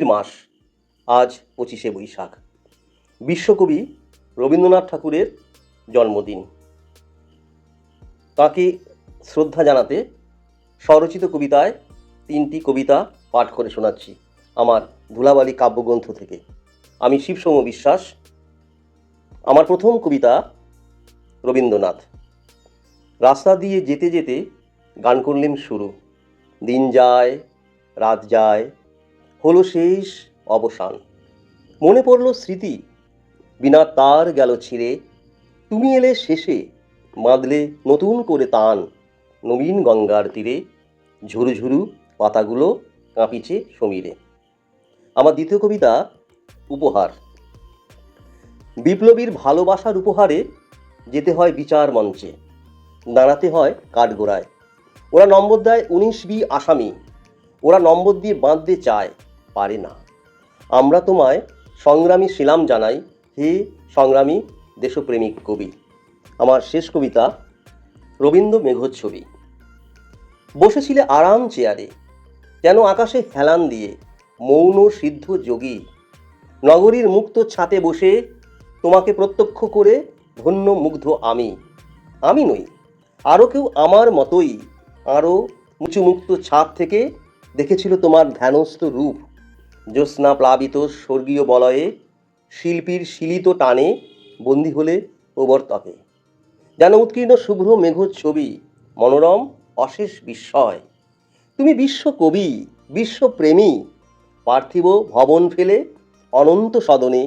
মাস। আজ 25শে বৈশাখ, বিশ্বকবি রবীন্দ্রনাথ ঠাকুরের জন্মদিন। তাকে শ্রদ্ধা জানাতে স্বরচিত কবিতায় 3টি কবিতা পাঠ করে শোনাচ্ছি আমার ধুলাবালি কাব্যগ্রন্থ থেকে। আমি শিবসৌম্য বিশ্বাস। আমার প্রথম কবিতা রবীন্দ্রনাথ। রাস্তা দিয়ে যেতে যেতে গান করলেন শুরু। দিন যায়, রাত যায়, হলো শেষ অবসান। মনে পড়ল স্মৃতি, বিনা তার গেল ছিঁড়ে। তুমি এলে শেষে, বাঁধলে নতুন করে তান। নবীন গঙ্গার তীরে ঝুরু ঝুরু পাতাগুলো কাঁপিছে সমীরে। আমার দ্বিতীয় কবিতা উপহার। বিপ্লবীর ভালোবাসার উপহারে যেতে হয় বিচার মঞ্চে, দাঁড়াতে হয় কাঠগোড়ায়। ওরা নম্বর দেয় 19B আসামি, ওরা নম্বর দিয়ে বাঁধতে চায়, পারে না। আমরা তোমায় সংগ্রামী সেলাম জানাই, হে সংগ্রামী দেশপ্রেমিক কবি। আমার শেষ কবিতা রবীন্দ্র মেঘচ্ছবি। বসেছিলে আরাম চেয়ারে, যেন আকাশে হেলান দিয়ে, মৌন সিদ্ধ যোগী। নগরীর মুক্ত ছাতে বসে তোমাকে প্রত্যক্ষ করে ধন্য মুগ্ধ আমি। আমি নই, আরও কেউ আমার মতোই আরও উঁচু মুক্ত ছাদ থেকে দেখেছিল তোমার ধ্যানস্থ রূপ। জ্যোৎস্না প্লাবিত স্বর্গীয় বলয়ে শিল্পীর শিলিত টানে বন্দী হলে প্রবর্তকে। যেন উৎকীর্ণ শুভ্র মেঘচ্ছবি, মনোরম অশেষ বিস্ময়। তুমি বিশ্বকবি, বিশ্বপ্রেমী। পার্থিব ভবন ফেলে অনন্ত সদনে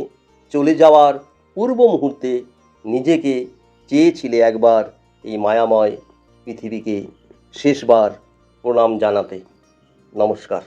চলে যাওয়ার পূর্ব মুহূর্তে নিজেকে চেয়েছিলে একবার এই মায়াময় পৃথিবীকে শেষবার প্রণাম জানাতে। নমস্কার।